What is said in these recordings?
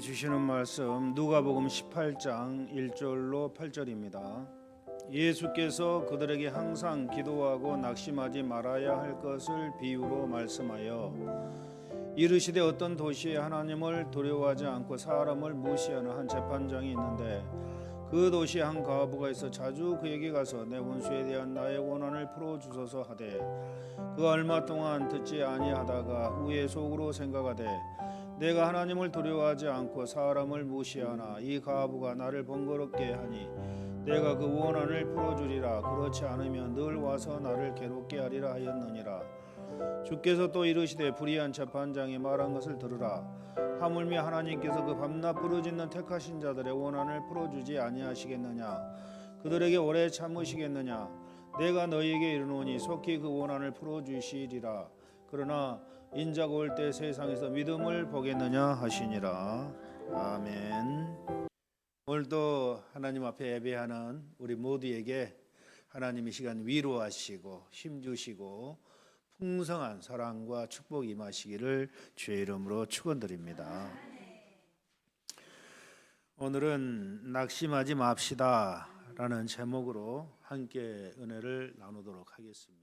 주시는 말씀 누가복음 18장 1절로 8절입니다. 예수께서 그들에게 항상 기도하고 낙심하지 말아야 할 것을 비유로 말씀하여 이르시되 어떤 도시에 하나님을 두려워하지 않고 사람을 무시하는 한 재판장이 있는데 그 도시에 한 과부가 있어 자주 그에게 가서 내 원수에 대한 나의 원한을 풀어주소서 하되 그가 얼마 동안 듣지 아니하다가 후에 속으로 생각하되 내가 하나님을 두려워하지 않고 사람을 무시하나 이 과부가 나를 번거롭게 하니 내가 그 원한을 풀어주리라. 그렇지 않으면 늘 와서 나를 괴롭게 하리라 하였느니라. 주께서 또 이르시되 불의한 재판장이 말한 것을 들으라. 하물며 하나님께서 그 밤낮 부르짖는 택하신 자들의 원한을 풀어주지 아니하시겠느냐. 그들에게 오래 참으시겠느냐. 내가 너희에게 이르노니 속히 그 원한을 풀어주시리라. 그러나 인자가 올 때 세상에서 믿음을 보겠느냐 하시니라. 아멘. 오늘도 하나님 앞에 예배하는 우리 모두에게 하나님이 시간 위로하시고 힘주시고 풍성한 사랑과 축복이 임하시기를 주의 이름으로 축원드립니다. 오늘은 낙심하지 맙시다 라는 제목으로 함께 은혜를 나누도록 하겠습니다.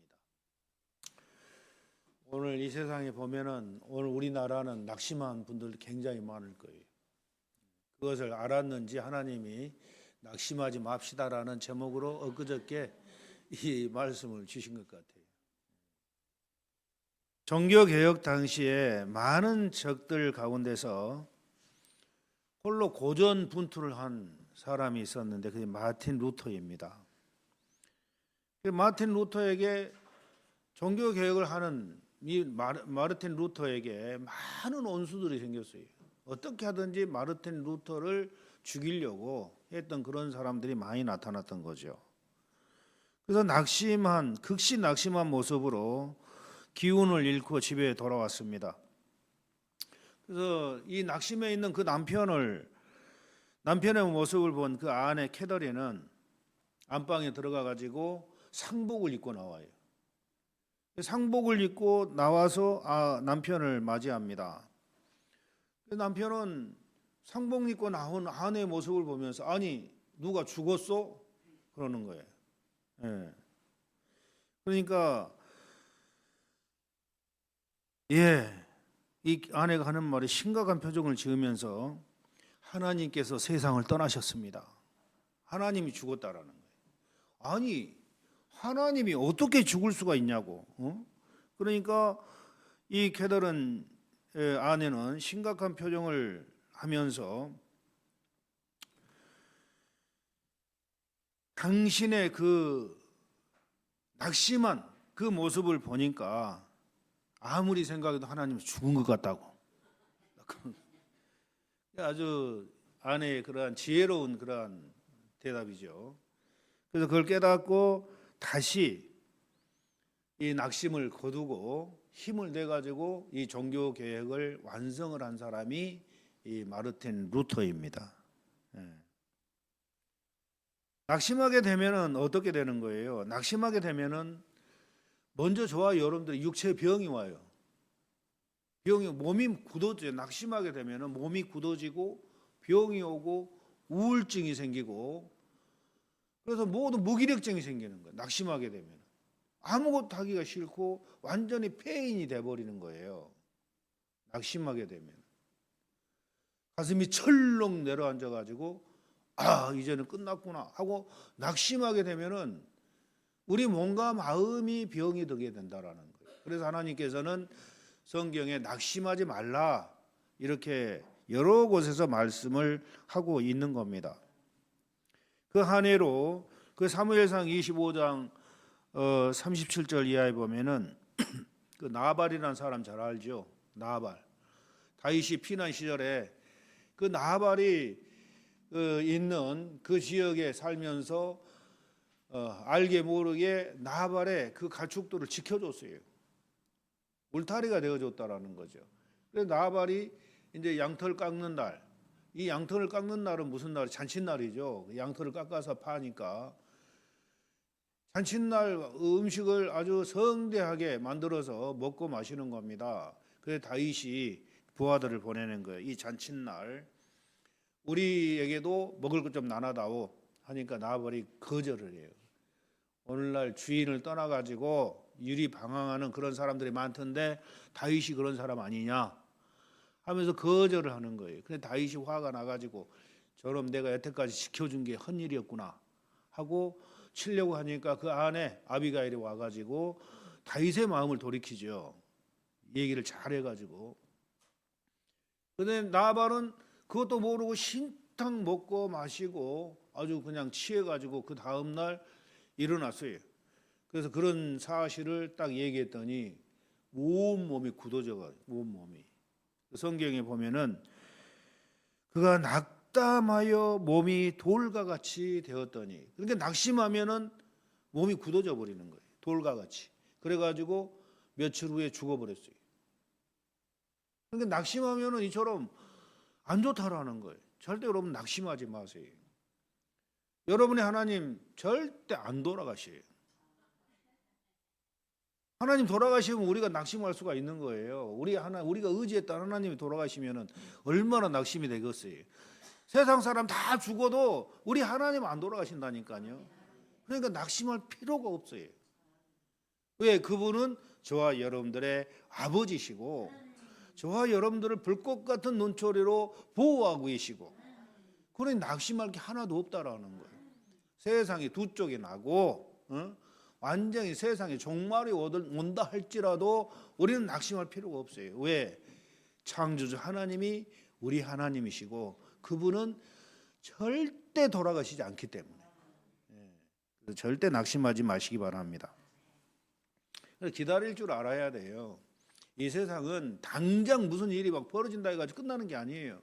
오늘 이 세상에 보면은 오늘 우리나라는 낙심한 분들 굉장히 많을 거예요. 그것을 알았는지 하나님이 낙심하지 맙시다라는 제목으로 엊그저께 이 말씀을 주신 것 같아요. 종교개혁 당시에 많은 적들 가운데서 홀로 고전분투를 한 사람이 있었는데 그게 마틴 루터입니다. 마틴 루터에게 종교개혁을 하는 이 마르틴 루터에게 많은 원수들이 생겼어요. 어떻게 하든지 마르틴 루터를 죽이려고 했던 그런 사람들이 많이 나타났던 거죠. 그래서 극시 낙심한 모습으로 기운을 잃고 집에 돌아왔습니다. 그래서 이 낙심해 있는 그 남편의 모습을 본 그 아내 캐더린은 안방에 들어가 가지고 상복을 입고 나와요. 상복을 입고 나와서 남편을 맞이합니다. 남편은 상복 입고 나온 아내의 모습을 보면서 아니 누가 죽었어? 그러는 거예요. 예. 그러니까 이 아내가 하는 말이 심각한 표정을 지으면서 하나님께서 세상을 떠나셨습니다. 하나님이 죽었다라는 거예요. 아니 하나님이 어떻게 죽을 수가 있냐고. 그러니까 이 캐더린 아내는 심각한 표정을 하면서 당신의 그 낙심한 그 모습을 보니까 아무리 생각해도 하나님이 죽은 것 같다고. 아주 아내의 그러한 지혜로운 그러한 대답이죠. 그래서 그걸 깨닫고 다시 이 낙심을 거두고 힘을 내 가지고 이 종교 개혁을 완성을 한 사람이 이 마르틴 루터입니다. 낙심하게 되면은 어떻게 되는 거예요? 낙심하게 되면은 먼저 여러분들이 육체 병이 와요. 몸이 굳어져요. 낙심하게 되면은 몸이 굳어지고 병이 오고 우울증이 생기고 그래서 모든 무기력증이 생기는 거예요. 낙심하게 되면 아무것도 하기가 싫고 완전히 폐인이 돼버리는 거예요. 낙심하게 되면 가슴이 철렁 내려앉아가지고 이제는 끝났구나 하고 낙심하게 되면은 우리 몸과 마음이 병이 들게 된다라는 거예요. 그래서 하나님께서는 성경에 낙심하지 말라 이렇게 여러 곳에서 말씀을 하고 있는 겁니다. 그 한 해로 그 사무엘상 25장 37절 이하에 보면은 그 나발이라는 사람 잘 알죠? 나발. 다윗이 피난 시절에 그 나발이 있는 그 지역에 살면서 알게 모르게 나발의 그 가축들을 지켜줬어요. 울타리가 되어줬다라는 거죠. 그래서 나발이 이제 양털 깎는 날, 이 양털을 깎는 날은 무슨 날? 잔칫날이죠. 양털을 깎아서 파니까 잔칫날 음식을 아주 성대하게 만들어서 먹고 마시는 겁니다. 그래서 다윗이 부하들을 보내는 거예요. 이 잔칫날 우리에게도 먹을 것 좀 나눠다오 하니까 나발이 거절을 해요. 오늘날 주인을 떠나가지고 유리방황하는 그런 사람들이 많던데 다윗이 그런 사람 아니냐 하면서 거절을 하는 거예요. 근데 다윗이 화가 나가지고 저럼 내가 여태까지 지켜준 게 헛일이었구나 하고 치려고 하니까 그 안에 아비가일이 와가지고 다윗의 마음을 돌이키죠. 얘기를 잘해가지고. 근데 나발은 그것도 모르고 신탕 먹고 마시고 아주 그냥 취해가지고 그 다음날 일어났어요. 그래서 그런 사실을 딱 얘기했더니 온몸이 굳어져가지고 온몸이. 성경에 보면은 그가 낙담하여 몸이 돌과 같이 되었더니, 그러니까 낙심하면은 몸이 굳어져 버리는 거예요. 돌과 같이. 그래가지고 며칠 후에 죽어버렸어요. 그러니까 낙심하면은 이처럼 안 좋다라는 거예요. 절대 여러분 낙심하지 마세요. 여러분의 하나님 절대 안 돌아가셔요. 하나님 돌아가시면 우리가 낙심할 수가 있는 거예요. 우리가 의지했던 하나님이 돌아가시면 얼마나 낙심이 되겠어요. 세상 사람 다 죽어도 우리 하나님 안 돌아가신다니까요. 그러니까 낙심할 필요가 없어요. 왜? 그분은 저와 여러분들의 아버지시고 저와 여러분들을 불꽃 같은 눈초리로 보호하고 계시고, 그러니 낙심할 게 하나도 없다라는 거예요. 세상이 두 쪽이 나고 완전히 세상에 종말이 온다 할지라도 우리는 낙심할 필요가 없어요. 왜? 창조주 하나님이 우리 하나님이시고 그분은 절대 돌아가시지 않기 때문에. 그래서 절대 낙심하지 마시기 바랍니다. 기다릴 줄 알아야 돼요. 이 세상은 당장 무슨 일이 막 벌어진다 해가지고 끝나는 게 아니에요.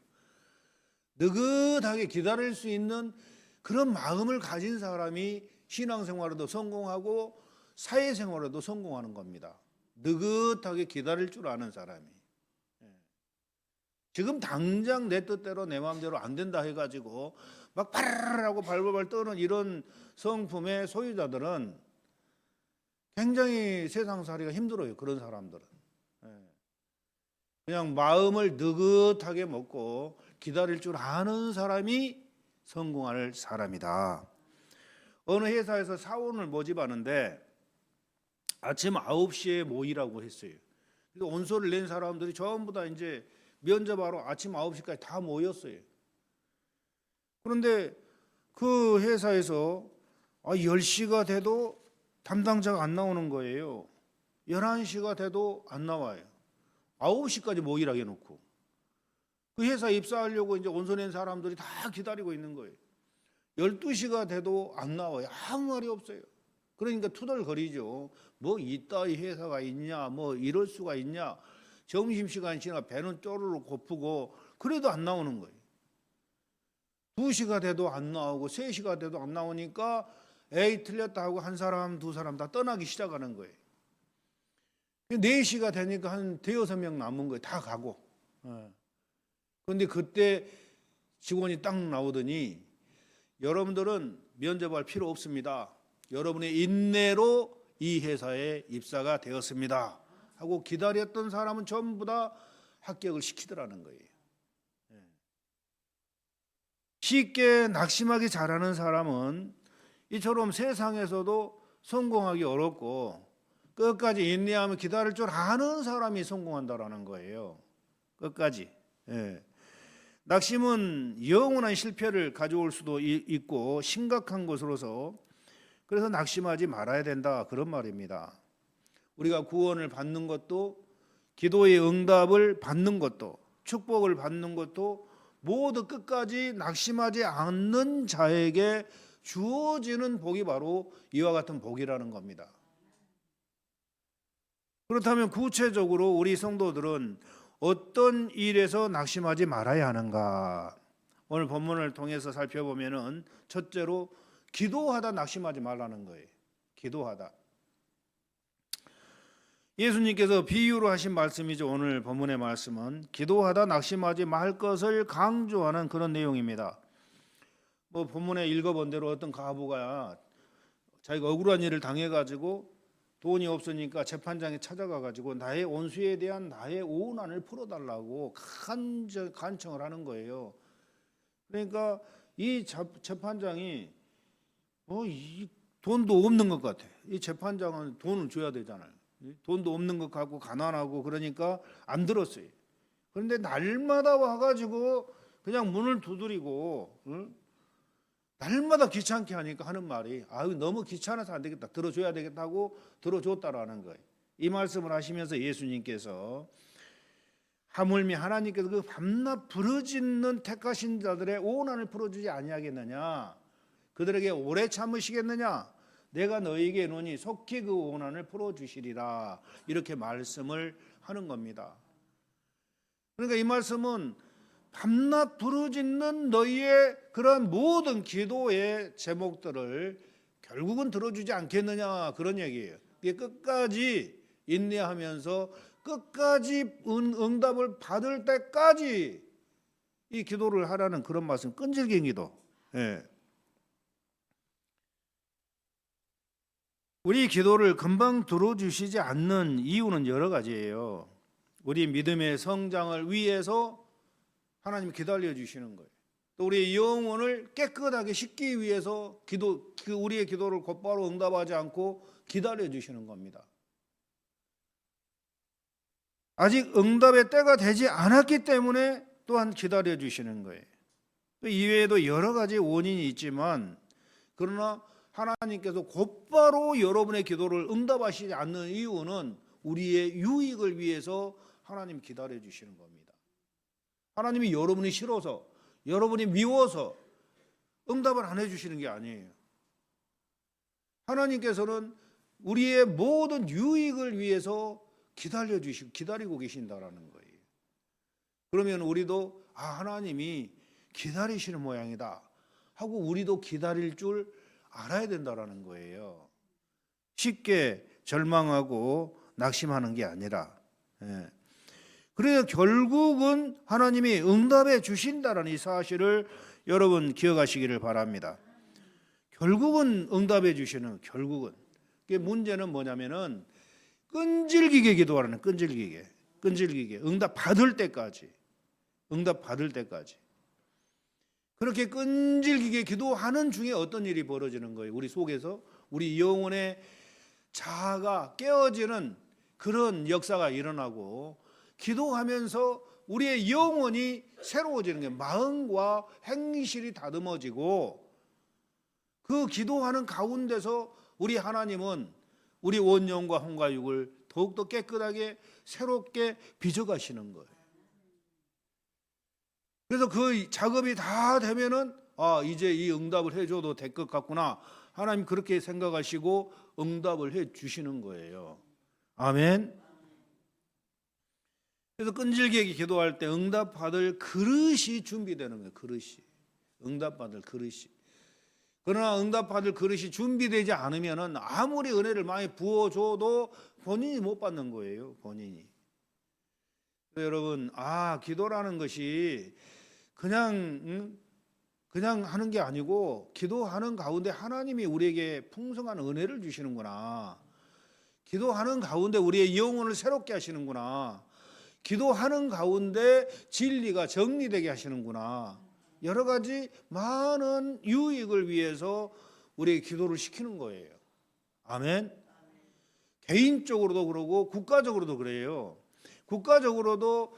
느긋하게 기다릴 수 있는 그런 마음을 가진 사람이 신앙생활에도 성공하고 사회생활에도 성공하는 겁니다. 느긋하게 기다릴 줄 아는 사람이. 지금 당장 내 뜻대로 내 마음대로 안 된다 해가지고 막 파르르하고 발발발 떠는 이런 성품의 소유자들은 굉장히 세상살이가 힘들어요. 그런 사람들은. 그냥 마음을 느긋하게 먹고 기다릴 줄 아는 사람이 성공할 사람이다. 어느 회사에서 사원을 모집하는데 아침 9시에 모이라고 했어요. 그래서 온서를 낸 사람들이 전부 다 이제 면접하러 아침 9시까지 다 모였어요. 그런데 그 회사에서 10시가 돼도 담당자가 안 나오는 거예요. 11시가 돼도 안 나와요. 9시까지 모이라고 해놓고. 그 회사 입사하려고 이제 온서 낸 사람들이 다 기다리고 있는 거예요. 12시가 돼도 안 나와요. 아무 말이 없어요. 그러니까 투덜거리죠. 뭐 이따위 회사가 있냐, 뭐 이럴 수가 있냐. 점심시간이 지나 배는 쪼르르 고프고 그래도 안 나오는 거예요. 2시가 돼도 안 나오고 3시가 돼도 안 나오니까 에이 틀렸다 하고 한 사람 두 사람 다 떠나기 시작하는 거예요. 4시가 되니까 한 대여섯 명 남은 거예요. 다 가고. 그런데 그때 직원이 딱 나오더니 여러분들은 면접할 필요 없습니다. 여러분의 인내로 이 회사에 입사가 되었습니다 하고 기다렸던 사람은 전부 다 합격을 시키더라는 거예요. 쉽게 낙심하기 잘하는 사람은 이처럼 세상에서도 성공하기 어렵고 끝까지 인내하며 기다릴 줄 아는 사람이 성공한다라는 거예요. 끝까지. 낙심은 영원한 실패를 가져올 수도 있고 심각한 것으로서 그래서 낙심하지 말아야 된다 그런 말입니다. 우리가 구원을 받는 것도 기도의 응답을 받는 것도 축복을 받는 것도 모두 끝까지 낙심하지 않는 자에게 주어지는 복이 바로 이와 같은 복이라는 겁니다. 그렇다면 구체적으로 우리 성도들은 어떤 일에서 낙심하지 말아야 하는가? 오늘 본문을 통해서 살펴보면은 첫째로 기도하다 낙심하지 말라는 거예요. 기도하다. 예수님께서 비유로 하신 말씀이죠. 오늘 본문의 말씀은 기도하다 낙심하지 말 것을 강조하는 그런 내용입니다. 뭐 본문에 읽어본 대로 어떤 가부가 자기가 억울한 일을 당해가지고 돈이 없으니까 재판장에 찾아가가지고 나의 원수에 대한 나의 오난을 풀어달라고 간청을 하는 거예요. 그러니까 이 재판장이 이 돈도 없는 것 같아. 이 재판장은 돈을 줘야 되잖아요. 돈도 없는 것 같고 가난하고 그러니까 안 들었어요. 그런데 날마다 와가지고 그냥 문을 두드리고, 응? 날마다 귀찮게 하니까 하는 말이, 아유 너무 귀찮아서 안 되겠다, 들어줘야 되겠다고 들어줬다라는 거예요. 이 말씀을 하시면서 예수님께서 하물며 하나님께서 그 밤낮 부르짖는 택하신 자들의 오난을 풀어주지 아니하겠느냐, 그들에게 오래 참으시겠느냐, 내가 너희에게 이르노니 속히 그 오난을 풀어주시리라, 이렇게 말씀을 하는 겁니다. 그러니까 이 말씀은 밤낮 부르짖는 너희의 그러한 모든 기도의 제목들을 결국은 들어주지 않겠느냐, 그런 얘기예요. 이게 끝까지 인내하면서 끝까지 응답을 받을 때까지 이 기도를 하라는 그런 말씀, 끈질긴 기도. 예. 우리 기도를 금방 들어주시지 않는 이유는 여러 가지예요. 우리 믿음의 성장을 위해서 하나님 기다려 주시는 거예요. 또 우리의 영혼을 깨끗하게 씻기 위해서 우리의 기도를 곧바로 응답하지 않고 기다려 주시는 겁니다. 아직 응답의 때가 되지 않았기 때문에 또한 기다려 주시는 거예요. 또 이외에도 여러 가지 원인이 있지만, 그러나 하나님께서 곧바로 여러분의 기도를 응답하시지 않는 이유는 우리의 유익을 위해서 하나님 기다려 주시는 겁니다. 하나님이 여러분이 싫어서, 여러분이 미워서 응답을 안 해주시는 게 아니에요. 하나님께서는 우리의 모든 유익을 위해서 기다리고 계신다라는 거예요. 그러면 우리도 하나님이 기다리시는 모양이다 하고 우리도 기다릴 줄 알아야 된다라는 거예요. 쉽게 절망하고 낙심하는 게 아니라. 예. 그래서 결국은 하나님이 응답해 주신다는 이 사실을 여러분 기억하시기를 바랍니다. 결국은 응답해 주시는, 결국은. 문제는 뭐냐면은 끈질기게 기도하라는, 끈질기게 응답 받을 때까지. 그렇게 끈질기게 기도하는 중에 어떤 일이 벌어지는 거예요? 우리 속에서 우리 영혼의 자아가 깨어지는 그런 역사가 일어나고, 기도하면서 우리의 영혼이 새로워지는 게, 마음과 행실이 다듬어지고, 그 기도하는 가운데서 우리 하나님은 우리 원령과 혼과 육을 더욱더 깨끗하게 새롭게 빚어가시는 거예요. 그래서 그 작업이 다 되면은 이제 이 응답을 해줘도 될 것 같구나, 하나님 그렇게 생각하시고 응답을 해 주시는 거예요. 아멘. 그래서 끈질기게 기도할 때 응답받을 그릇이 준비되는 거예요. 응답받을 그릇이. 그러나 응답받을 그릇이 준비되지 않으면은 아무리 은혜를 많이 부어줘도 본인이 못 받는 거예요. 본인이. 여러분, 기도라는 것이 그냥 하는 게 아니고, 기도하는 가운데 하나님이 우리에게 풍성한 은혜를 주시는구나. 기도하는 가운데 우리의 영혼을 새롭게 하시는구나. 기도하는 가운데 진리가 정리되게 하시는구나. 여러 가지 많은 유익을 위해서 우리의 기도를 시키는 거예요. 아멘. 개인적으로도 그러고 국가적으로도 그래요. 국가적으로도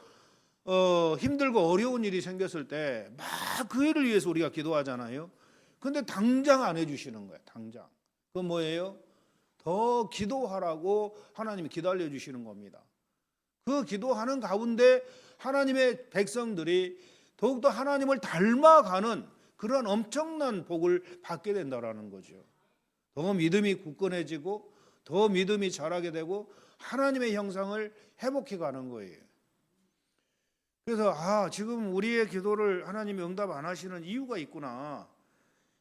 힘들고 어려운 일이 생겼을 때 막 그 일을 위해서 우리가 기도하잖아요. 근데 당장 안 해주시는 거예요. 당장. 그건 뭐예요? 더 기도하라고 하나님이 기다려 주시는 겁니다. 그 기도하는 가운데 하나님의 백성들이 더욱더 하나님을 닮아가는 그런 엄청난 복을 받게 된다는 거죠. 더 믿음이 굳건해지고 더 믿음이 자라게 되고 하나님의 형상을 회복해 가는 거예요. 그래서 지금 우리의 기도를 하나님이 응답 안 하시는 이유가 있구나.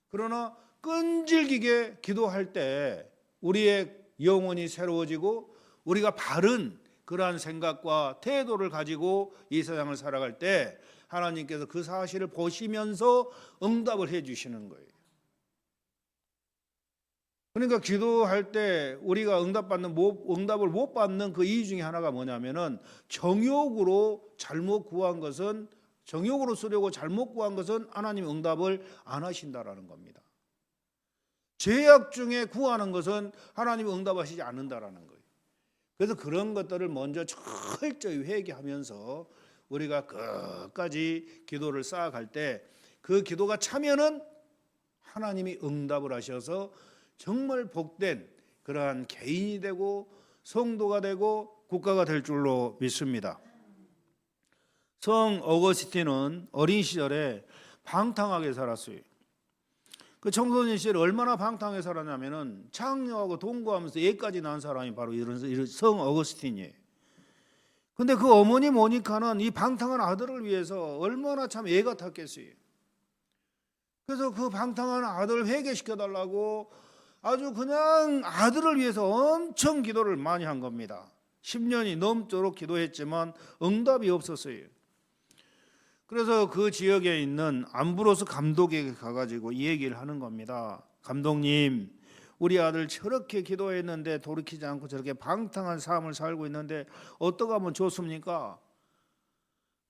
그러나 끈질기게 기도할 때 우리의 영혼이 새로워지고 우리가 바른 그러한 생각과 태도를 가지고 이 세상을 살아갈 때 하나님께서 그 사실을 보시면서 응답을 해 주시는 거예요. 그러니까 기도할 때 우리가 응답을 못 받는 그 이유 중에 하나가 뭐냐면은 정욕으로 잘못 구한 것은 정욕으로 쓰려고 잘못 구한 것은 하나님 응답을 안 하신다라는 겁니다. 죄악 중에 구하는 것은 하나님 응답하시지 않는다라는 거예요. 그래서 그런 것들을 먼저 철저히 회개하면서 우리가 끝까지 기도를 쌓아갈 때 그 기도가 차면은 하나님이 응답을 하셔서 정말 복된 그러한 개인이 되고 성도가 되고 국가가 될 줄로 믿습니다. 성 어거스틴은 어린 시절에 방탕하게 살았어요. 그 청소년 시절에 얼마나 방탕하게 살았냐면은 장녀하고 동거하면서 애까지 낳은 사람이 바로 이런 성 어거스틴이에요. 근데 그 어머니 모니카는 이 방탕한 아들을 위해서 얼마나 참 애 같았겠어요. 그래서 그 방탕한 아들을 회개시켜달라고 아주 그냥 아들을 위해서 엄청 기도를 많이 한 겁니다. 10년이 넘도록 기도했지만 응답이 없었어요. 그래서 그 지역에 있는 암브로스 감독에게 가가지고 이 얘기를 하는 겁니다. 감독님, 우리 아들 저렇게 기도했는데 돌이키지 않고 저렇게 방탕한 삶을 살고 있는데 어떻게 하면 좋습니까?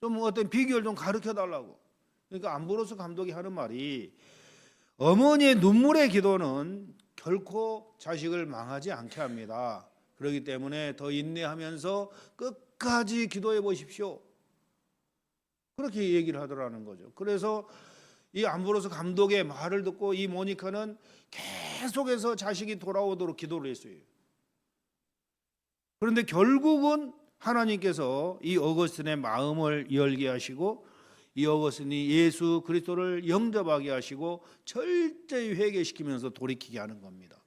좀 어떤 비결 좀 가르쳐 달라고. 그러니까 암브로스 감독이 하는 말이 어머니의 눈물의 기도는 결코 자식을 망하지 않게 합니다. 그렇기 때문에 더 인내하면서 끝까지 기도해 보십시오. 그렇게 얘기를 하더라는 거죠. 그래서 이 암브로스 감독의 말을 듣고 이 모니카는 계속해서 자식이 돌아오도록 기도를 했어요. 그런데 결국은 하나님께서 이 어거스틴의 마음을 열게 하시고 이 어거스틴이 예수 그리스도를 영접하게 하시고 철저히 회개시키면서 돌이키게 하는 겁니다.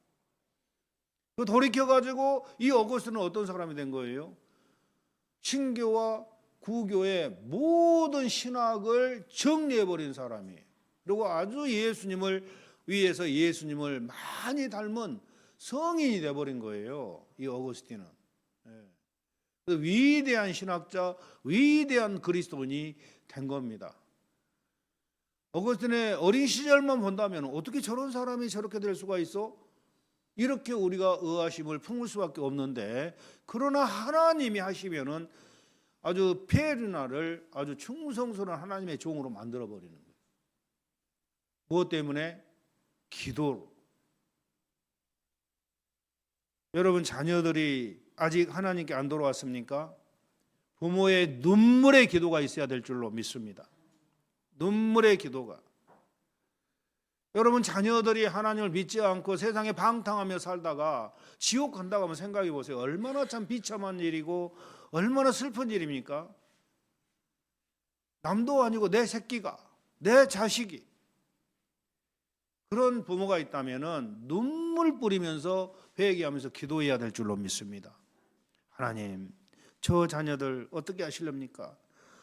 그 돌이켜가지고 이 어거스틴은 어떤 사람이 된 거예요? 신교와 구교의 모든 신학을 정리해버린 사람이에요. 그리고 아주 예수님을 위해서 예수님을 많이 닮은 성인이 돼버린 거예요. 이 어거스틴은. 위대한 신학자, 위대한 그리스도인이 된 겁니다. 어거스틴의 어린 시절만 본다면 어떻게 저런 사람이 저렇게 될 수가 있어? 이렇게 우리가 의아심을 품을 수밖에 없는데, 그러나 하나님이 하시면은 아주 페르나를 아주 충성스러운 하나님의 종으로 만들어 버리는 거예요. 무엇 때문에? 기도로. 여러분 자녀들이 아직 하나님께 안 돌아왔습니까? 부모의 눈물의 기도가 있어야 될 줄로 믿습니다. 눈물의 기도가. 여러분 자녀들이 하나님을 믿지 않고 세상에 방탕하며 살다가 지옥 간다고 하면 생각해 보세요. 얼마나 참 비참한 일이고 얼마나 슬픈 일입니까? 남도 아니고 내 새끼가, 내 자식이 그런 부모가 있다면 눈물 뿌리면서 회개하면서 기도해야 될 줄로 믿습니다. 하나님, 저 자녀들 어떻게 하시렵니까?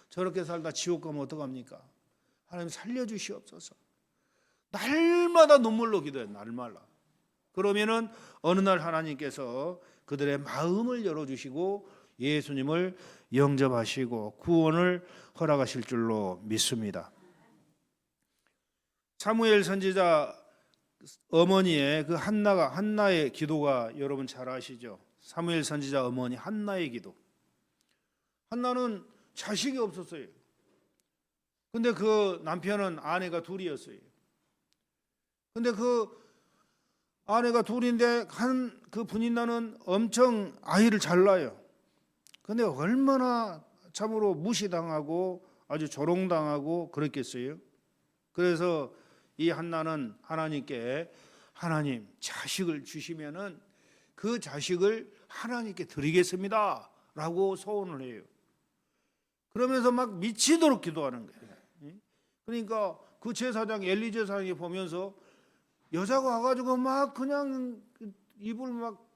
저렇게 살다 지옥 가면 어떡합니까? 하나님 살려주시옵소서. 날마다 눈물로 기도해요. 날마다. 그러면은 어느 날 하나님께서 그들의 마음을 열어주시고 예수님을 영접하시고 구원을 허락하실 줄로 믿습니다. 사무엘 선지자 어머니의 그 한나의 기도가 여러분 잘 아시죠? 사무엘 선지자 어머니 한나의 기도. 한나는 자식이 없었어요. 근데 그 남편은 아내가 둘이었어요. 근데 그 아내가 둘인데 그 분인나는 엄청 아이를 잘 낳아요. 근데 얼마나 참으로 무시당하고 아주 조롱당하고 그랬겠어요. 그래서 이 한나는 하나님께 하나님 자식을 주시면은 그 자식을 하나님께 드리겠습니다 라고 소원을 해요. 그러면서 막 미치도록 기도하는 거예요. 그러니까 그 제사장 엘리 제사장이 보면서 여자가 와가지고 막 그냥 입을 막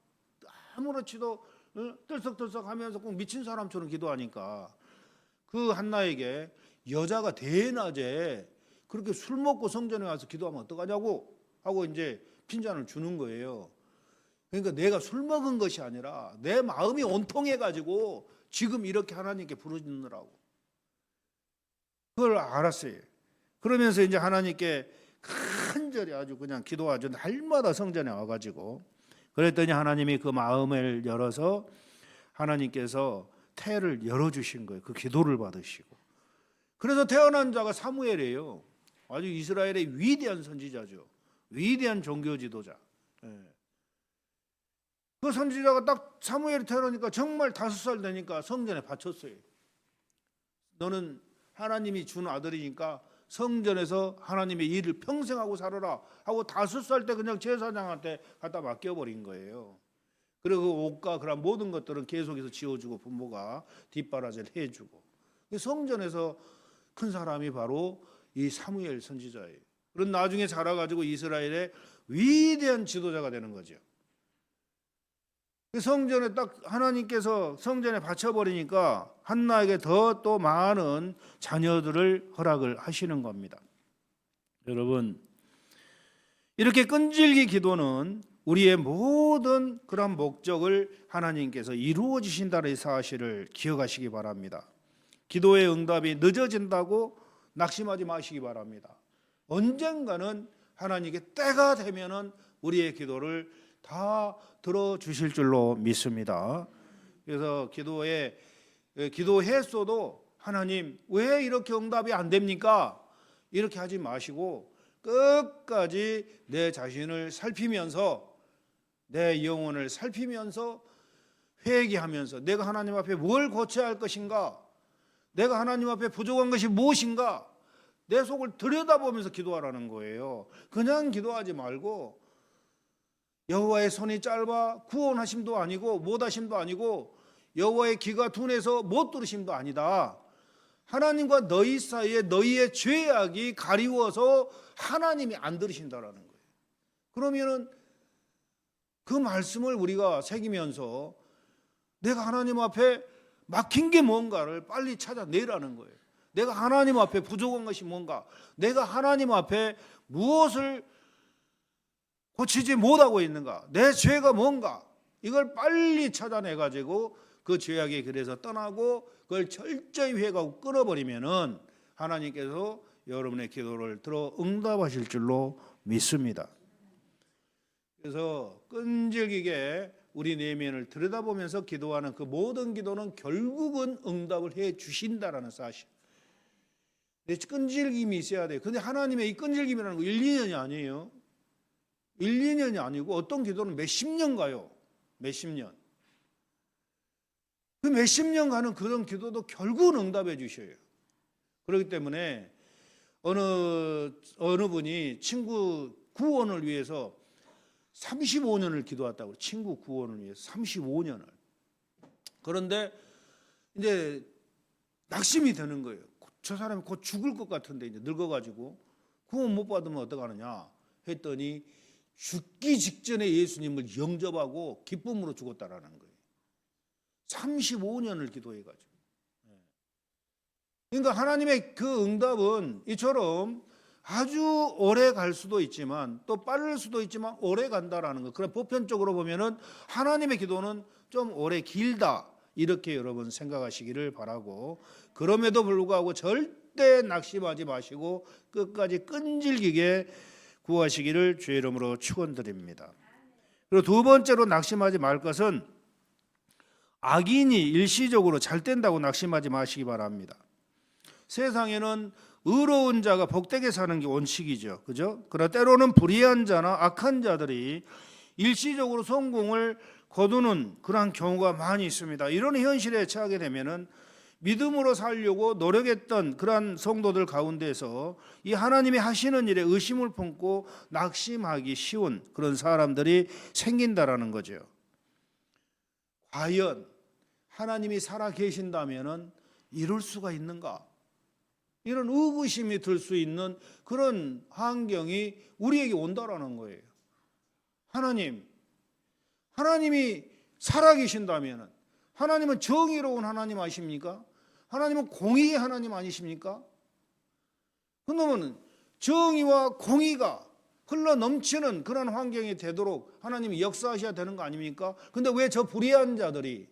아무렇지도 떨썩떨썩 하면서 꼭 미친 사람처럼 기도하니까 그 한나에게 여자가 대낮에 그렇게 술 먹고 성전에 와서 기도하면 어떡하냐고 하고 이제 핀잔을 주는 거예요. 그러니까 내가 술 먹은 것이 아니라 내 마음이 온통해가지고 지금 이렇게 하나님께 부르짖느라고. 그걸 알았어요. 그러면서 이제 하나님께 간절히 아주 그냥 기도하죠. 날마다 성전에 와가지고. 그랬더니 하나님이 그 마음을 열어서 하나님께서 태를 열어주신 거예요. 그 기도를 받으시고. 그래서 태어난 자가 사무엘이에요. 아주 이스라엘의 위대한 선지자죠. 위대한 종교 지도자. 그 선지자가 딱 사무엘이 태어나니까 정말 5살 되니까 성전에 바쳤어요. 너는 하나님이 준 아들이니까 성전에서 하나님의 일을 평생 하고 살아라 하고 5살 때 그냥 제사장한테 갖다 맡겨버린 거예요. 그리고 그 옷과 그런 모든 것들은 계속해서 지어주고 부모가 뒷바라지를 해주고, 성전에서 큰 사람이 바로 이 사무엘 선지자예요. 그런 나중에 자라가지고 이스라엘의 위대한 지도자가 되는 거죠. 성전에 딱 하나님께서 성전에 바쳐버리니까 한나에게 더 또 많은 자녀들을 허락을 하시는 겁니다. 여러분, 이렇게 끈질기 기도는 우리의 모든 그런 목적을 하나님께서 이루어 주신다는 사실을 기억하시기 바랍니다. 기도의 응답이 늦어진다고 낙심하지 마시기 바랍니다. 언젠가는 하나님께 때가 되면은 우리의 기도를 다 들어주실 줄로 믿습니다. 그래서 기도했어도 하나님 왜 이렇게 응답이 안 됩니까? 이렇게 하지 마시고 끝까지 내 자신을 살피면서, 내 영혼을 살피면서 회개하면서 내가 하나님 앞에 뭘 고쳐야 할 것인가, 내가 하나님 앞에 부족한 것이 무엇인가, 내 속을 들여다보면서 기도하라는 거예요. 그냥 기도하지 말고 여호와의 손이 짧아 구원하심도 아니고 못하심도 아니고 여호와의 귀가 둔해서 못 들으심도 아니다. 하나님과 너희 사이에 너희의 죄악이 가리워서 하나님이 안 들으신다라는 거예요. 그러면은 그 말씀을 우리가 새기면서 내가 하나님 앞에 막힌 게 뭔가를 빨리 찾아내라는 거예요. 내가 하나님 앞에 부족한 것이 뭔가, 내가 하나님 앞에 무엇을 고치지 못하고 있는가, 내 죄가 뭔가, 이걸 빨리 찾아내가지고 그 죄악의 길에서 떠나고 그걸 철저히 회개하고 끊어버리면은 하나님께서 여러분의 기도를 들어 응답하실 줄로 믿습니다. 그래서 끈질기게 우리 내면을 들여다보면서 기도하는 그 모든 기도는 결국은 응답을 해 주신다라는 사실. 끈질김이 있어야 돼요. 근데 하나님의 이 끈질김이라는 거 1, 2년이 아니에요. 1, 2년이 아니고 어떤 기도는 몇십 년 가요. 몇십 년. 그 몇십 년 가는 그런 기도도 결국은 응답해 주셔요. 그렇기 때문에 어느 분이 친구 구원을 위해서 35년을 기도했다고, 친구 구원을 위해서 35년을. 그런데 이제 낙심이 드는 거예요. 저 사람이 곧 죽을 것 같은데 이제 늙어가지고 구원 못 받으면 어떡하느냐 했더니 죽기 직전에 예수님을 영접하고 기쁨으로 죽었다라는 거예요. 35년을 기도해가지고. 그러니까 하나님의 그 응답은 이처럼 아주 오래 갈 수도 있지만 또 빠를 수도 있지만 오래 간다라는 거. 그럼 보편적으로 보면은 하나님의 기도는 좀 오래 길다, 이렇게 여러분 생각하시기를 바라고, 그럼에도 불구하고 절대 낙심하지 마시고 끝까지 끈질기게 구하시기를 주의 이름으로 축원드립니다. 그리고 두 번째로 낙심하지 말 것은 악인이 일시적으로 잘 된다고 낙심하지 마시기 바랍니다. 세상에는 의로운 자가 복되게 사는 게 원칙이죠. 그죠? 그러나 때로는 불의한 자나 악한 자들이 일시적으로 성공을 거두는 그러한 경우가 많이 있습니다. 이런 현실에 처하게 되면은 믿음으로 살려고 노력했던 그러한 성도들 가운데서 이 하나님이 하시는 일에 의심을 품고 낙심하기 쉬운 그런 사람들이 생긴다라는 거죠. 과연 하나님이 살아 계신다면은 이럴 수가 있는가? 이런 의구심이 들 수 있는 그런 환경이 우리에게 온다라는 거예요. 하나님이 살아계신다면, 하나님은 정의로운 하나님 아십니까? 하나님은 공의의 하나님 아니십니까? 그러면 정의와 공의가 흘러 넘치는 그런 환경이 되도록 하나님이 역사하셔야 되는 거 아닙니까? 근데 왜 저 불의한 자들이,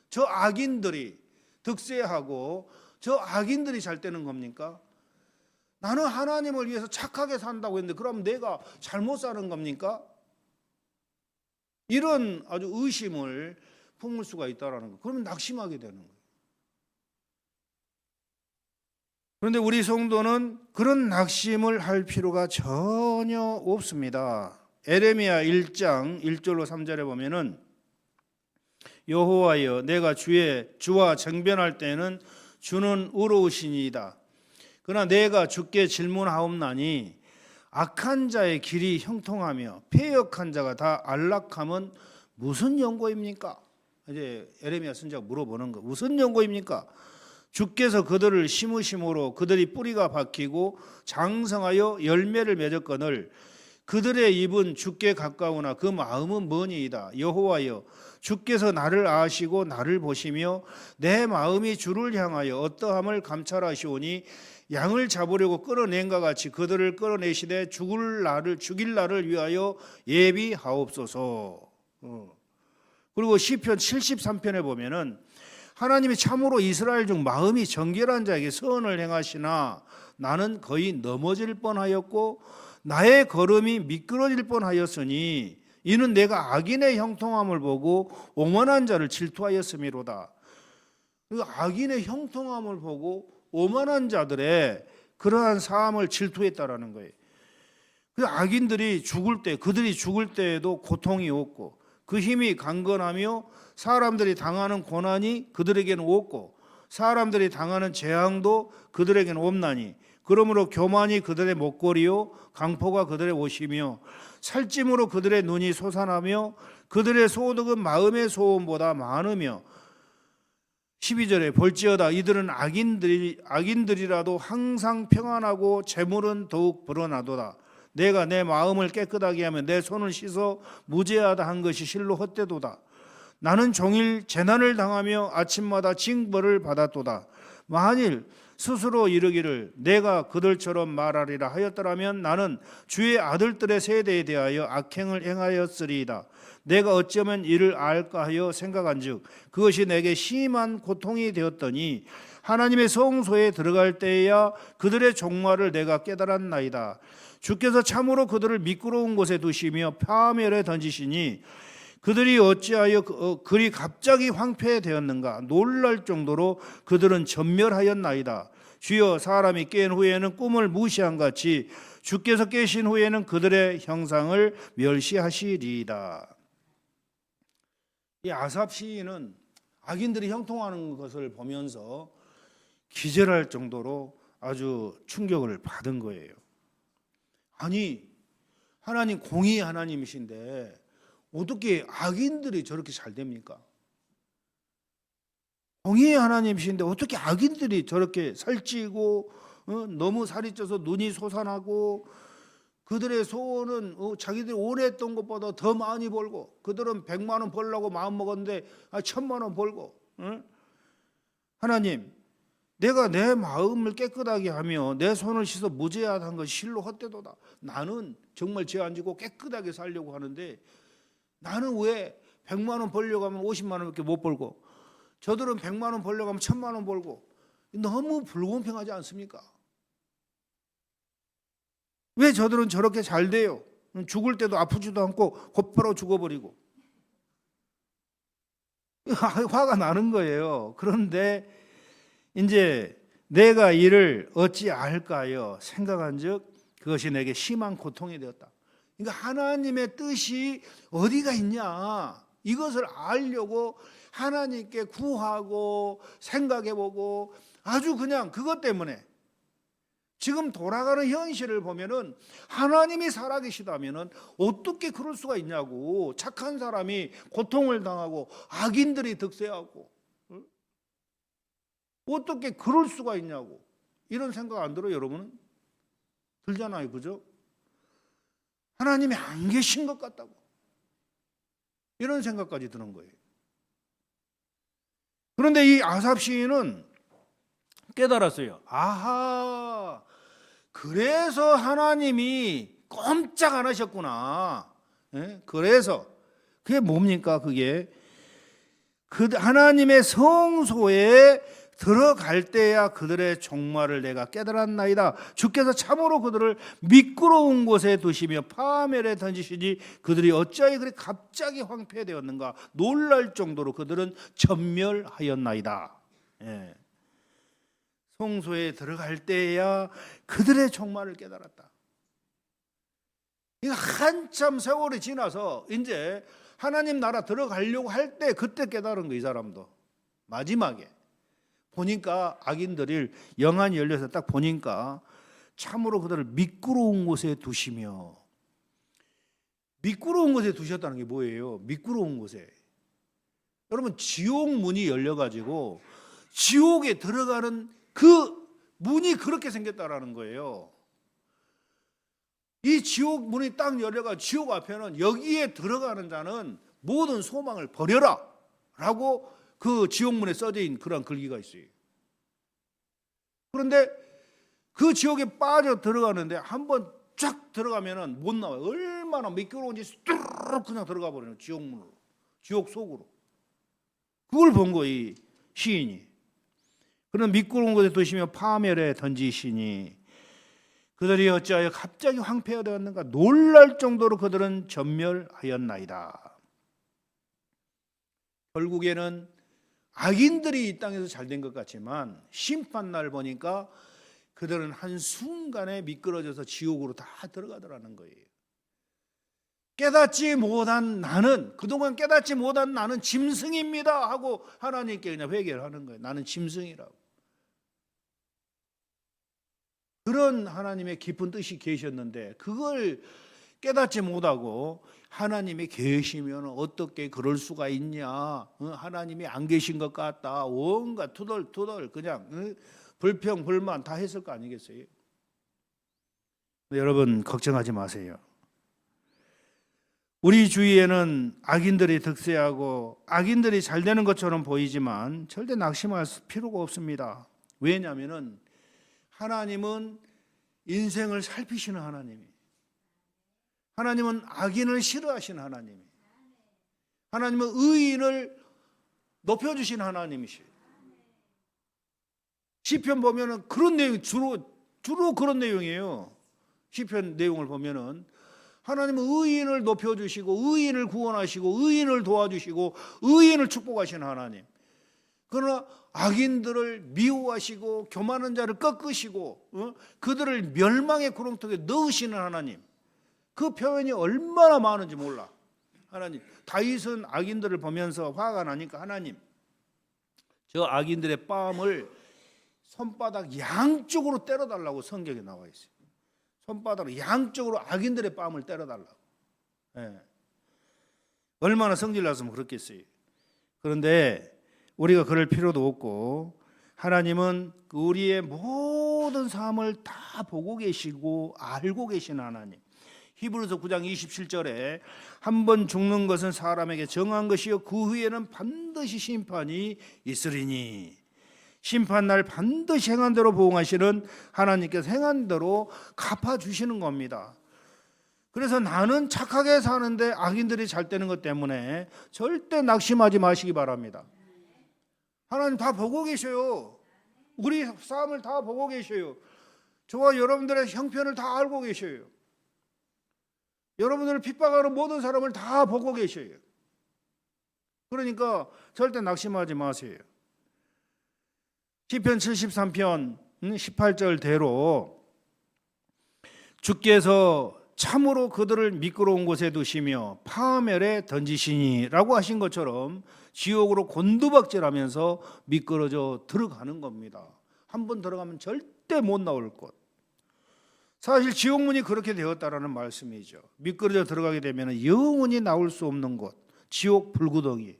저 악인들이 득세하고 저 악인들이 잘 되는 겁니까? 나는 하나님을 위해서 착하게 산다고 했는데 그럼 내가 잘못 사는 겁니까? 이런 아주 의심을 품을 수가 있다는 거. 그러면 낙심하게 되는 거예요. 그런데 우리 성도는 그런 낙심을 할 필요가 전혀 없습니다. 에레미야 1장 1절로 3절에 보면은 여호와여 내가 주와 정변할 때는 주는 의로우시니이다. 그러나 내가 주께 질문하옵나니 악한 자의 길이 형통하며 패역한 자가 다 안락함은 무슨 연고입니까? 이제 에레미야 선지자가 물어보는 거. 무슨 연고입니까? 주께서 그들을 심으심으로 그들이 뿌리가 박히고 장성하여 열매를 맺었거늘 그들의 입은 주께 가까우나 그 마음은 머니이다. 여호와여 주께서 나를 아시고 나를 보시며 내 마음이 주를 향하여 어떠함을 감찰하시오니 양을 잡으려고 끌어낸 것 같이 그들을 끌어내시되 죽일 나를 위하여 예비하옵소서. 그리고 시편 73편에 보면은 하나님이 참으로 이스라엘 중 마음이 정결한 자에게 선을 행하시나 나는 거의 넘어질 뻔하였고 나의 걸음이 미끄러질 뻔하였으니 이는 내가 악인의 형통함을 보고 오만한 자를 질투하였음이로다. 악인의 형통함을 보고 오만한 자들의 그러한 삶을 질투했다라는 거예요. 그 악인들이 죽을 때, 그들이 죽을 때에도 고통이 없고 그 힘이 강건하며 사람들이 당하는 고난이 그들에게는 없고 사람들이 당하는 재앙도 그들에게는 없나니 그러므로 교만이 그들의 목걸이요 강포가 그들의 옷이며 살찜으로 그들의 눈이 솟아나며 그들의 소득은 마음의 소원보다 많으며 12절에 볼지어다 이들은 악인들이라도 항상 평안하고 재물은 더욱 불어나도다. 내가 내 마음을 깨끗하게 하면 내 손을 씻어 무죄하다 한 것이 실로 헛되도다. 나는 종일 재난을 당하며 아침마다 징벌을 받았도다. 만일 스스로 이르기를 내가 그들처럼 말하리라 하였더라면 나는 주의 아들들의 세대에 대하여 악행을 행하였으리이다. 내가 어쩌면 이를 알까 하여 생각한즉 그것이 내게 심한 고통이 되었더니 하나님의 성소에 들어갈 때에야 그들의 종말을 내가 깨달았나이다. 주께서 참으로 그들을 미끄러운 곳에 두시며 파멸에 던지시니 그들이 어찌하여 그리 갑자기 황폐되었는가. 놀랄 정도로 그들은 전멸하였나이다. 주여 사람이 깬 후에는 꿈을 무시한 같이 주께서 깨신 후에는 그들의 형상을 멸시하시리이다. 이 아삽 시인은 악인들이 형통하는 것을 보면서 기절할 정도로 아주 충격을 받은 거예요. 아니 하나님 공의 하나님이신데 어떻게 악인들이 저렇게 잘 됩니까? 공의의 하나님이신데 어떻게 악인들이 저렇게 살찌고 너무 살이 쪄서 눈이 솟아나고 그들의 소원은 자기들이 오래 했던 것보다 더 많이 벌고 그들은 100만 원 벌려고 마음먹었는데 1000만 원 벌고 하나님 내가 내 마음을 깨끗하게 하며 내 손을 씻어 무죄하다는 것이 실로 헛되도다. 나는 정말 죄 안 지고 깨끗하게 살려고 하는데 나는 왜 100만 원 벌려고 하면 50만 원밖에 못 벌고 저들은 100만 원 벌려고 하면 1000만 원 벌고 너무 불공평하지 않습니까? 왜 저들은 저렇게 잘 돼요? 죽을 때도 아프지도 않고 곧바로 죽어버리고 화가 나는 거예요. 그런데 이제 내가 이를 어찌 알까요? 생각한즉 그것이 내게 심한 고통이 되었다. 그러니까 하나님의 뜻이 어디가 있냐 이것을 알려고 하나님께 구하고 생각해보고 아주 그냥 그것 때문에 지금 돌아가는 현실을 보면은 하나님이 살아계시다면은 어떻게 그럴 수가 있냐고. 착한 사람이 고통을 당하고 악인들이 득세하고 어떻게 그럴 수가 있냐고. 이런 생각 안 들어요 여러분은? 들잖아요 그죠? 하나님이 안 계신 것 같다고 이런 생각까지 드는 거예요. 그런데 이 아삽 시인은 깨달았어요. 아하 그래서 하나님이 꼼짝 안 하셨구나. 그래서 그게 뭡니까? 그게 그 하나님의 성소에 들어갈 때야 그들의 종말을 내가 깨달았나이다. 주께서 참으로 그들을 미끄러운 곳에 두시며 파멸에 던지시니 그들이 어찌하여 그리 갑자기 황폐되었는가. 놀랄 정도로 그들은 전멸하였나이다. 성소에 들어갈 때야 그들의 종말을 깨달았다. 이거 한참 세월이 지나서 이제 하나님 나라 들어가려고 할 때 그때 깨달은 거, 이 사람도. 마지막에 보니까 악인들을 영안이 열려서 딱 보니까 참으로 그들을 미끄러운 곳에 두시며. 미끄러운 곳에 두셨다는 게 뭐예요? 미끄러운 곳에. 여러분, 지옥 문이 열려가지고 지옥에 들어가는 그 문이 그렇게 생겼다라는 거예요. 이 지옥 문이 딱 열려가 지옥 앞에는 여기에 들어가는 자는 모든 소망을 버려라 라고 그 지옥 문에 써져 있는 그런 글귀가 있어요. 그런데 그 지옥에 빠져 들어가는데 한번 쫙 들어가면은 못 나와요. 얼마나 미끄러운지 뚜루룩 그냥 들어가 버려요. 지옥 문으로, 지옥 속으로. 그걸 본 거예요, 이 시인이. 그런 미끄러운 곳에 두시며 파멸에 던지시니 그들이 어찌하여 갑자기 황폐가 되었는가 놀랄 정도로 그들은 전멸하였나이다. 결국에는 악인들이 이 땅에서 잘 된 것 같지만 심판날 보니까 그들은 한순간에 미끄러져서 지옥으로 다 들어가더라는 거예요. 깨닫지 못한 나는, 그동안 깨닫지 못한 나는 짐승입니다 하고 하나님께 그냥 회개를 하는 거예요. 나는 짐승이라고. 그런 하나님의 깊은 뜻이 계셨는데 그걸 깨닫지 못하고 하나님이 계시면 어떻게 그럴 수가 있냐, 하나님이 안 계신 것 같다, 온갖 투덜투덜 그냥 불평 불만 다 했을 거 아니겠어요? 여러분, 걱정하지 마세요. 우리 주위에는 악인들이 득세하고 악인들이 잘 되는 것처럼 보이지만 절대 낙심할 필요가 없습니다. 왜냐하면 하나님은 인생을 살피시는 하나님이, 하나님은 악인을 싫어하시는 하나님이, 하나님은 의인을 높여주시는 하나님이시에요. 시편 보면은 그런 내용, 주로 그런 내용이에요. 시편 내용을 보면은 하나님은 의인을 높여주시고 의인을 구원하시고 의인을 도와주시고 의인을 축복하시는 하나님. 그러나 악인들을 미워하시고 교만한 자를 꺾으시고 그들을 멸망의 구렁텅이에 넣으시는 하나님. 그 표현이 얼마나 많은지 몰라. 하나님, 다윗은 악인들을 보면서 화가 나니까 하나님, 저 악인들의 뺨을 손바닥 양쪽으로 때려달라고 성경에 나와 있어요. 손바닥으로 양쪽으로 악인들의 뺨을 때려달라고. 얼마나 성질 났으면 그렇겠어요. 그런데 우리가 그럴 필요도 없고 하나님은 우리의 모든 삶을 다 보고 계시고 알고 계신 하나님. 히브리서 9장 27절에 한 번 죽는 것은 사람에게 정한 것이요 그 후에는 반드시 심판이 있으리니, 심판날 반드시 행한 대로 보응하시는 하나님께서 행한 대로 갚아주시는 겁니다. 그래서 나는 착하게 사는데 악인들이 잘 되는 것 때문에 절대 낙심하지 마시기 바랍니다. 하나님 다 보고 계셔요. 우리 삶을 다 보고 계셔요. 저와 여러분들의 형편을 다 알고 계셔요. 여러분들을 핍박하는 모든 사람을 다 보고 계셔요. 그러니까 절대 낙심하지 마세요. 시편 73편 18절대로 주께서 참으로 그들을 미끄러운 곳에 두시며 파멸에 던지시니라고 하신 것처럼 지옥으로 곤두박질하면서 미끄러져 들어가는 겁니다. 한 번 들어가면 절대 못 나올 곳. 사실 지옥문이 그렇게 되었다라는 말씀이죠. 미끄러져 들어가게 되면 영원히 나올 수 없는 곳, 지옥 불구덩이.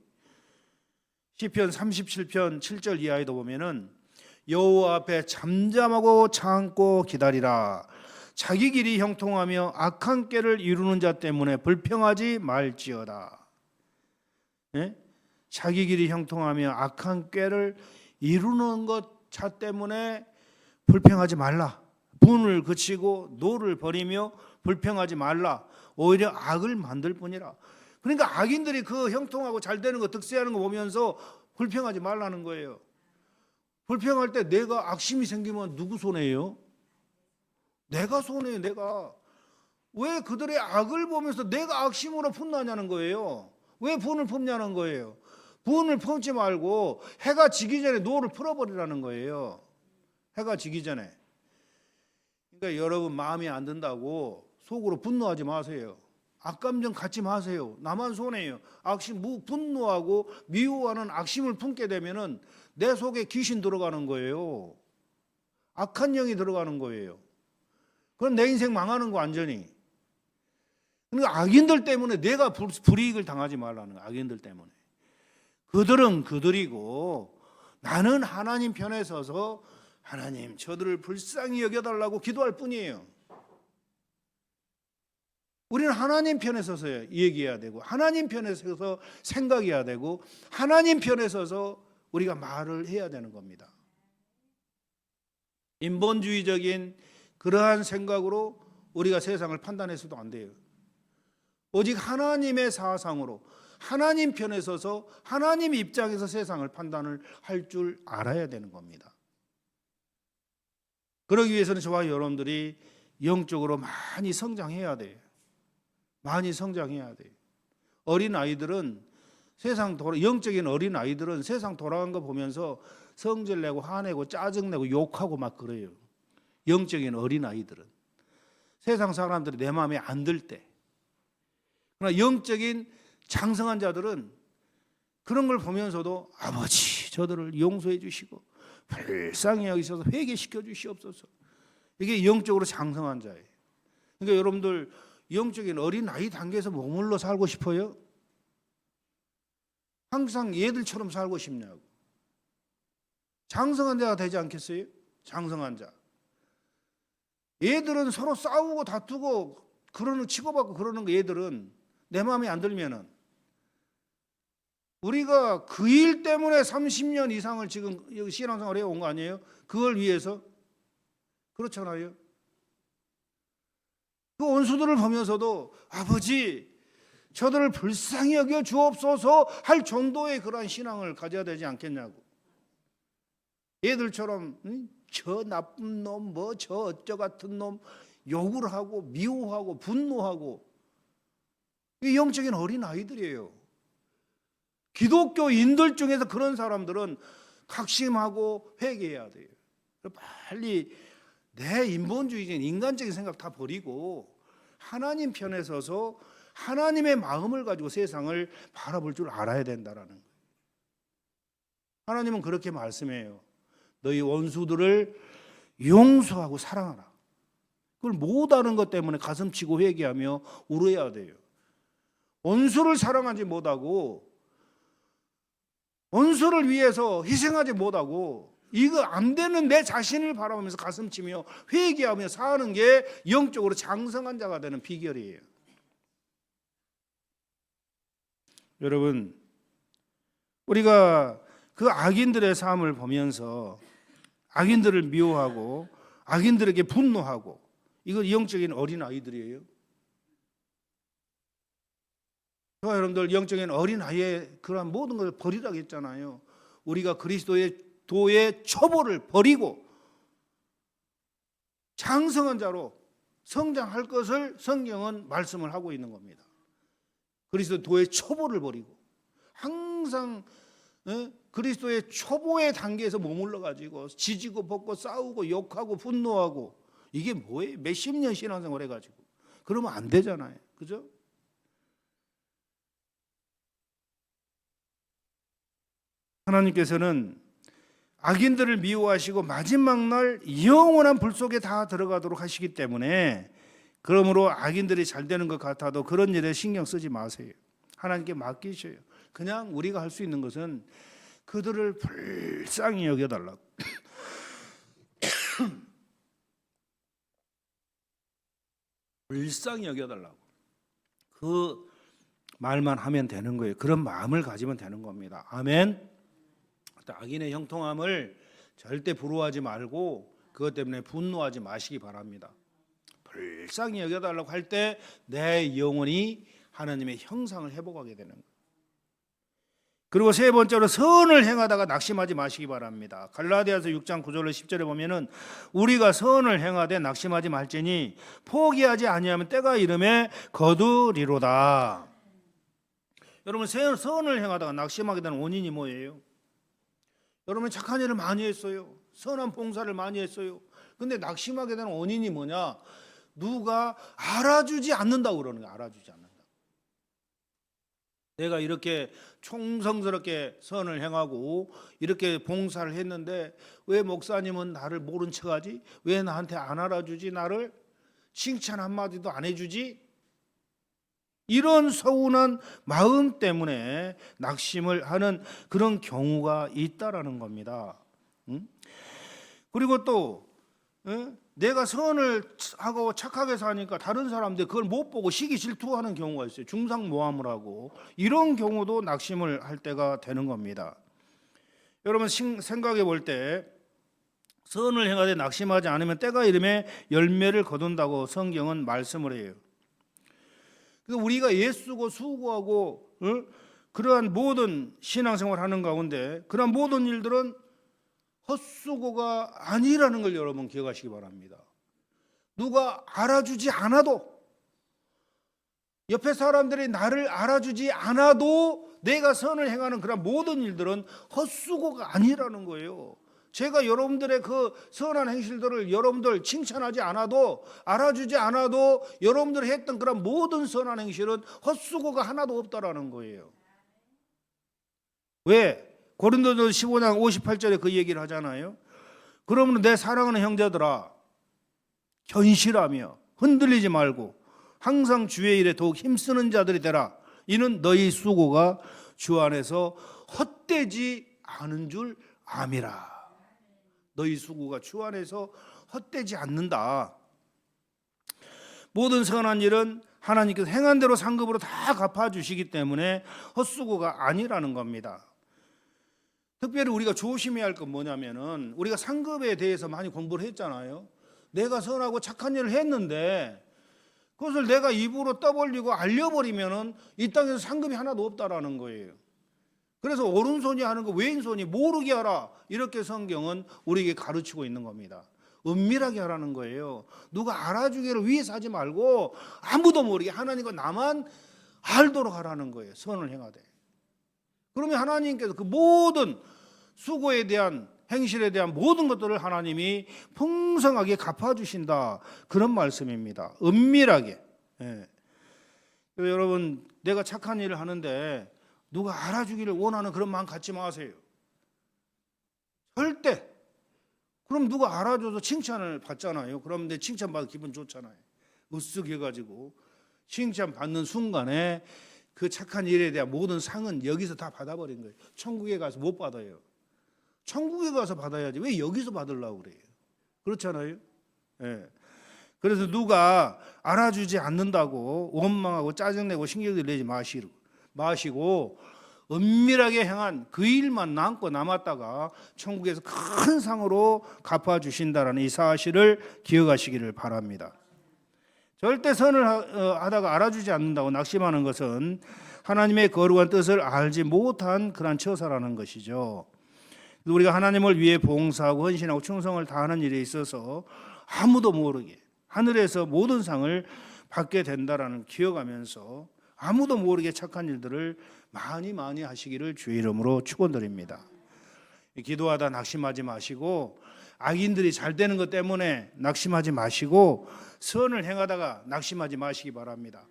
시편 37편 7절 이하에도 보면은 여호와 앞에 잠잠하고 참고 기다리라. 자기 길이 형통하며 악한 꾀를 이루는 자 때문에 불평하지 말지어다. 네? 자기 길이 형통하며 악한 꾀를 이루는 것 자 때문에 불평하지 말라. 분을 그치고 노를 버리며 불평하지 말라. 오히려 악을 만들 뿐이라. 그러니까 악인들이 그 형통하고 잘 되는 거, 득세하는 거 보면서 불평하지 말라는 거예요. 불평할 때 내가 악심이 생기면 누구 손해예요? 내가 손해예요. 내가. 왜 그들의 악을 보면서 내가 악심으로 분나냐는 거예요. 왜 분을 품냐는 거예요. 분을 품지 말고 해가 지기 전에 노를 풀어버리라는 거예요. 해가 지기 전에. 그러니까 여러분 마음에 안 든다고 속으로 분노하지 마세요. 악감정 갖지 마세요. 나만 손해요. 분노하고 미워하는 악심을 품게 되면은 내 속에 귀신 들어가는 거예요. 악한 영이 들어가는 거예요. 그럼 내 인생 망하는 거 완전히. 그러니까 악인들 때문에 내가 불이익을 당하지 말라는 거예요. 악인들 때문에. 그들은 그들이고 나는 하나님 편에 서서 하나님 저들을 불쌍히 여겨달라고 기도할 뿐이에요. 우리는 하나님 편에 서서 얘기해야 되고 하나님 편에 서서 생각해야 되고 하나님 편에 서서 우리가 말을 해야 되는 겁니다. 인본주의적인 그러한 생각으로 우리가 세상을 판단해서도 안 돼요. 오직 하나님의 사상으로 하나님 편에 서서 하나님 입장에서 세상을 판단을 할 줄 알아야 되는 겁니다. 그러기 위해서는 저와 여러분들이 영적으로 많이 성장해야 돼요. 많이 성장해야 돼요. 어린아이들은 영적인 어린아이들은 세상 돌아간 거 보면서 성질내고 화내고 짜증내고 욕하고 막 그래요. 영적인 어린아이들은. 세상 사람들이 내 마음에 안 들 때. 그러나 영적인 장성한 자들은 그런 걸 보면서도 아버지 저들을 용서해 주시고 불쌍히 여기셔서 회개시켜 주시옵소서. 이게 영적으로 장성한 자예요. 그러니까 여러분들 영적인 어린아이 단계에서 머물러 살고 싶어요? 항상 얘들처럼 살고 싶냐고. 장성한 자가 되지 않겠어요? 장성한 자. 얘들은 서로 싸우고 다투고 치고받고 그러는 거 얘들은 내 마음에 안 들면은 우리가 그 일 때문에 30년 이상을 지금 여기 신앙생활 해온 거 아니에요? 그걸 위해서? 그렇잖아요. 그 원수들을 보면서도 아버지 저들을 불쌍히 여겨 주옵소서 할 정도의 그러한 신앙을 가져야 되지 않겠냐고. 얘들처럼 저 나쁜 놈 저 어쩌 같은 놈 욕을 하고 미워하고 분노하고 이 영적인 어린아이들이에요. 기독교인들 중에서 그런 사람들은 각심하고 회개해야 돼요. 빨리 내 인본주의적인 인간적인 생각 다 버리고 하나님 편에 서서 하나님의 마음을 가지고 세상을 바라볼 줄 알아야 된다라는 거예요. 하나님은 그렇게 말씀해요. 너희 원수들을 용서하고 사랑하라. 그걸 못하는 것 때문에 가슴치고 회개하며 울어야 돼요. 원수를 사랑하지 못하고 원수를 위해서 희생하지 못하고 이거 안 되는 내 자신을 바라보면서 가슴치며 회개하며 사는 게 영적으로 장성한 자가 되는 비결이에요. 여러분, 우리가 그 악인들의 삶을 보면서 악인들을 미워하고 악인들에게 분노하고 이거 영적인 어린아이들이에요. 저와 여러분들 영적인 어린아이의 그런 모든 것을 버리라고 했잖아요. 우리가 그리스도의 도의 초보를 버리고 장성한 자로 성장할 것을 성경은 말씀을 하고 있는 겁니다. 그리스도 도의 초보를 버리고 항상 그리스도의 초보의 단계에서 머물러 가지고 지지고 볶고 싸우고 욕하고 분노하고 이게 뭐예요? 몇십 년 신앙생활 해가지고 그러면 안 되잖아요. 그죠? 하나님께서는 악인들을 미워하시고 마지막 날 영원한 불 속에 다 들어가도록 하시기 때문에 그러므로 악인들이 잘 되는 것 같아도 그런 일에 신경 쓰지 마세요. 하나님께 맡기셔요. 그냥 우리가 할 수 있는 것은 그들을 불쌍히 여겨달라고. 불쌍히 여겨달라고. 그 말만 하면 되는 거예요. 그런 마음을 가지면 되는 겁니다. 아멘. 악인의 형통함을 절대 부러워하지 말고 그것 때문에 분노하지 마시기 바랍니다. 불쌍히 여겨달라고 할 때 내 영혼이 하나님의 형상을 회복하게 되는 거예요. 그리고 세 번째로 선을 행하다가 낙심하지 마시기 바랍니다. 갈라디아서 6장 9절로 10절에 보면은 우리가 선을 행하되 낙심하지 말지니 포기하지 아니하면 때가 이름에 거두리로다. 여러분 선을 행하다가 낙심하게 되는 원인이 뭐예요? 여러분 착한 일을 많이 했어요. 선한 봉사를 많이 했어요. 근데 낙심하게 되는 원인이 뭐냐? 누가 알아주지 않는다고 그러는 거야. 알아주지 않는다. 내가 이렇게 충성스럽게 선을 행하고 이렇게 봉사를 했는데 왜 목사님은 나를 모른 척하지? 왜 나한테 안 알아주지? 나를 칭찬 한마디도 안 해주지? 이런 서운한 마음 때문에 낙심을 하는 그런 경우가 있다라는 겁니다. 그리고 또 내가 선을 하고 착하게 사니까 다른 사람들 그걸 못 보고 시기 질투하는 경우가 있어요. 중상모함을 하고 이런 경우도 낙심을 할 때가 되는 겁니다. 여러분 생각해 볼 때 선을 행하되 낙심하지 않으면 때가 이름에 열매를 거둔다고 성경은 말씀을 해요. 그래서 우리가 예수고 수고하고 그러한 모든 신앙생활을 하는 가운데 그러한 모든 일들은 헛수고가 아니라는 걸 여러분 기억하시기 바랍니다. 누가 알아주지 않아도, 옆에 사람들이 나를 알아주지 않아도 내가 선을 행하는 그런 모든 일들은 헛수고가 아니라는 거예요. 제가 여러분들의 그 선한 행실들을 여러분들 칭찬하지 않아도, 알아주지 않아도 여러분들이 했던 그런 모든 선한 행실은 헛수고가 하나도 없다라는 거예요. 왜? 고린도서 15장 58절에 그 얘기를 하잖아요. 그러면 내 사랑하는 형제들아, 견실하며 흔들리지 말고 항상 주의 일에 더욱 힘쓰는 자들이 되라. 이는 너희 수고가 주 안에서 헛되지 않은 줄 암이라. 너희 수고가 주 안에서 헛되지 않는다. 모든 선한 일은 하나님께서 행한 대로 상급으로 다 갚아주시기 때문에 헛수고가 아니라는 겁니다. 특별히 우리가 조심해야 할 건 뭐냐면은 우리가 상급에 대해서 많이 공부를 했잖아요. 내가 선하고 착한 일을 했는데 그것을 내가 입으로 떠벌리고 알려버리면은 이 땅에서 상급이 하나도 없다라는 거예요. 그래서 오른손이 하는 거 왼손이 모르게 하라, 이렇게 성경은 우리에게 가르치고 있는 겁니다. 은밀하게 하라는 거예요. 누가 알아주기를 위해서 하지 말고 아무도 모르게 하나님과 나만 알도록 하라는 거예요. 선을 행하되. 그러면 하나님께서 그 모든 수고에 대한, 행실에 대한 모든 것들을 하나님이 풍성하게 갚아주신다, 그런 말씀입니다. 은밀하게. 예. 그래서 여러분, 내가 착한 일을 하는데 누가 알아주기를 원하는 그런 마음 갖지 마세요. 절대. 그럼 누가 알아줘서 칭찬을 받잖아요. 그럼 내 칭찬받아 기분 좋잖아요. 으쓱해가지고 칭찬받는 순간에 그 착한 일에 대한 모든 상은 여기서 다 받아버린 거예요. 천국에 가서 못 받아요. 천국에 가서 받아야지 왜 여기서 받으려고 그래요? 그렇잖아요. 예. 그래서 누가 알아주지 않는다고 원망하고 짜증내고 신경질 내지 마시고 은밀하게 행한 그 일만 남고 남았다가 천국에서 큰 상으로 갚아주신다라는 이 사실을 기억하시기를 바랍니다. 절대 선을 하다가 알아주지 않는다고 낙심하는 것은 하나님의 거룩한 뜻을 알지 못한 그런 처사라는 것이죠. 우리가 하나님을 위해 봉사하고 헌신하고 충성을 다하는 일에 있어서 아무도 모르게 하늘에서 모든 상을 받게 된다라는 기억하면서 아무도 모르게 착한 일들을 많이 하시기를 주의 이름으로 축원드립니다. 기도하다 낙심하지 마시고, 악인들이 잘 되는 것 때문에 낙심하지 마시고, 선을 행하다가 낙심하지 마시기 바랍니다.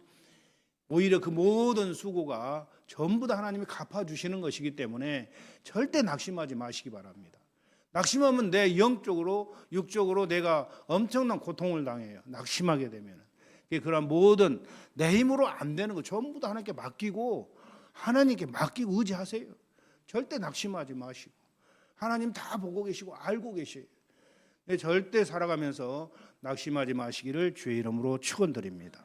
오히려 그 모든 수고가 전부 다 하나님이 갚아주시는 것이기 때문에 절대 낙심하지 마시기 바랍니다. 낙심하면 내 영적으로 육적으로 내가 엄청난 고통을 당해요. 낙심하게 되면 그런 모든 내 힘으로 안 되는 거 전부 다 하나님께 맡기고, 하나님께 맡기고 의지하세요. 절대 낙심하지 마시고, 하나님 다 보고 계시고 알고 계셔요. 절대 살아가면서 낙심하지 마시기를 주의 이름으로 축원드립니다.